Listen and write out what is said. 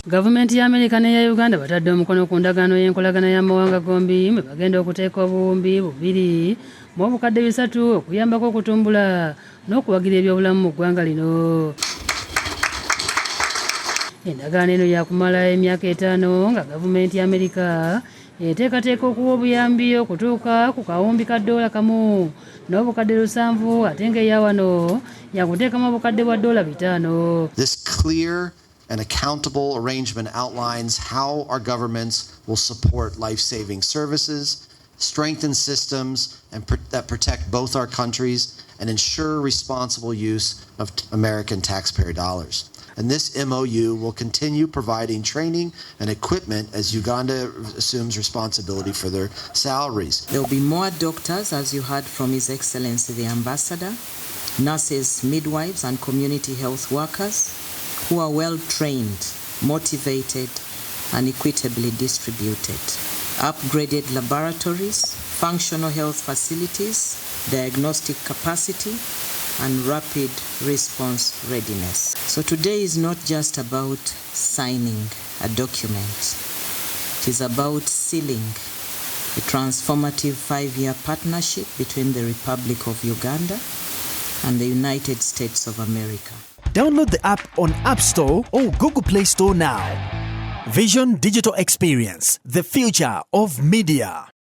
Gavumenti ya Amerika ne ya Uganda batadde omukono ku ndagaano y'enkolagana y'amawanga gombi mwe bagenda okuteeka obuwumbi bubiri mu obukadde 3 okuyambako okutumbula n'okuwagira ebyobulamu mu ggwanga lino. Endagaano eno yakumala emyaka 5 nga gavumenti ya Amerika eteekateeka okuwa obuyambi okutuuka ku kawumbi ka $1 kamu n'obukadde 7 ate ng'eya wano yakuteekamu obukadde bwa $5. This clear and accountable arrangement outlines how our governments will support life-saving services, strengthen systems that protect both our countries, and ensure responsible use of American taxpayer dollars. And this MOU will continue providing training and equipment as Uganda assumes responsibility for their salaries. There will be more doctors, as you heard from His Excellency the Ambassador, nurses, midwives, and community health workers who are well trained, motivated, and equitably distributed. Upgraded laboratories, functional health facilities, diagnostic capacity, and rapid response readiness. So today is not just about signing a document. It is about sealing a transformative 5-year partnership between the Republic of Uganda and the United States of America. Download the app on App Store or Google Play Store now. Vision Digital Experience, the future of media.